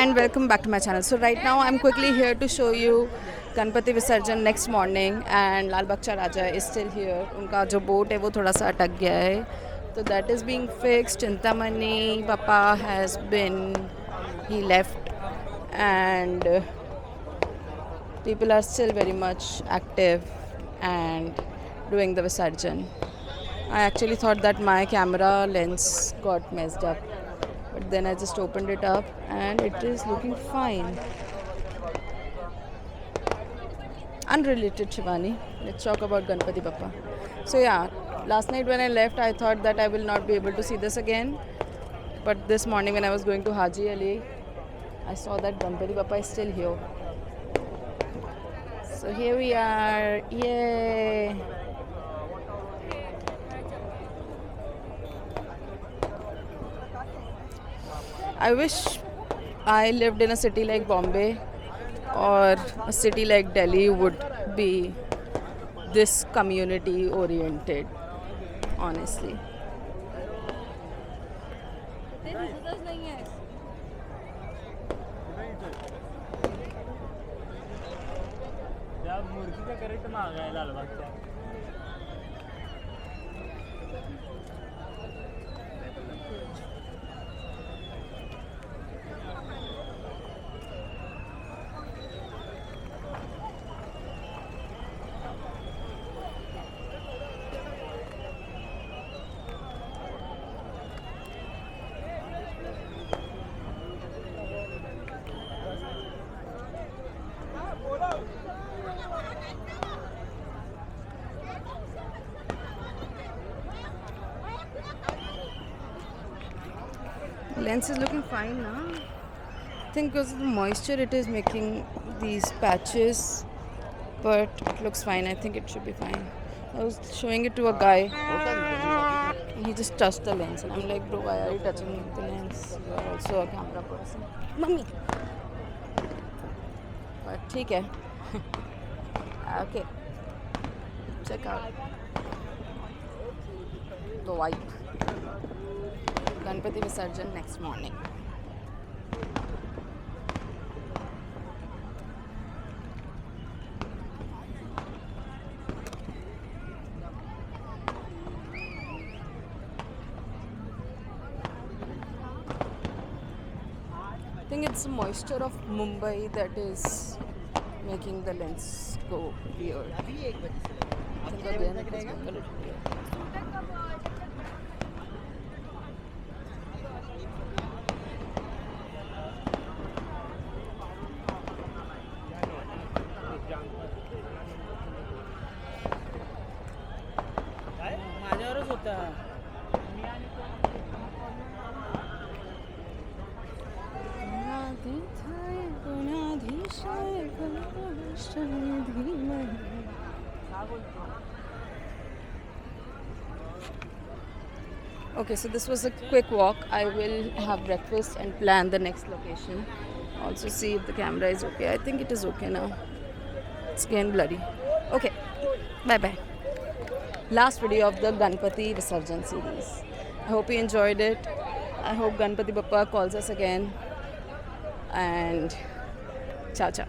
and welcome back to my channel. So right now I'm quickly here to show you Ganpati Visarjan next morning and Lal Bagcha Raja is still here. उनका जो boat है वो थोड़ा सा अटक गया है, so that is being fixed. Chintamani Bappa has been, he left, and people are still very much active and doing the Visarjan. I actually thought that my camera lens got messed up, but then I just opened it up and it is looking fine. Unrelated, Shivani, let's talk about Ganpati Bappa. So yeah, last night when I left I thought that I will not be able to see this again, but this morning when I was going to Haji Ali, I saw that Ganpati Bappa is still here. So here we are, yay! I wish I lived in a city like Bombay or a city like Delhi would be this community oriented, honestly. Lens is looking fine now. I think because of the moisture it is making these patches, but it looks fine. I think it should be fine. I was showing it to a guy. He just touched the lens and I'm like, bro, why are you touching the lens? You are also a camera person. Mummy! But ठीक है. Okay. Check out the vibe. Ganpati Visarjan next morning. I think it's the moisture of Mumbai that is making the lens go weird. I think again it is going a little weird. Okay, so this was a quick walk. I will have breakfast and plan the next location. Also see if the camera is okay. I think it is okay now. It's again blurry. Okay, bye bye. Last video of the Ganpati Visarjan series. I hope you enjoyed it. I hope Ganpati Bappa calls us again. And ciao ciao.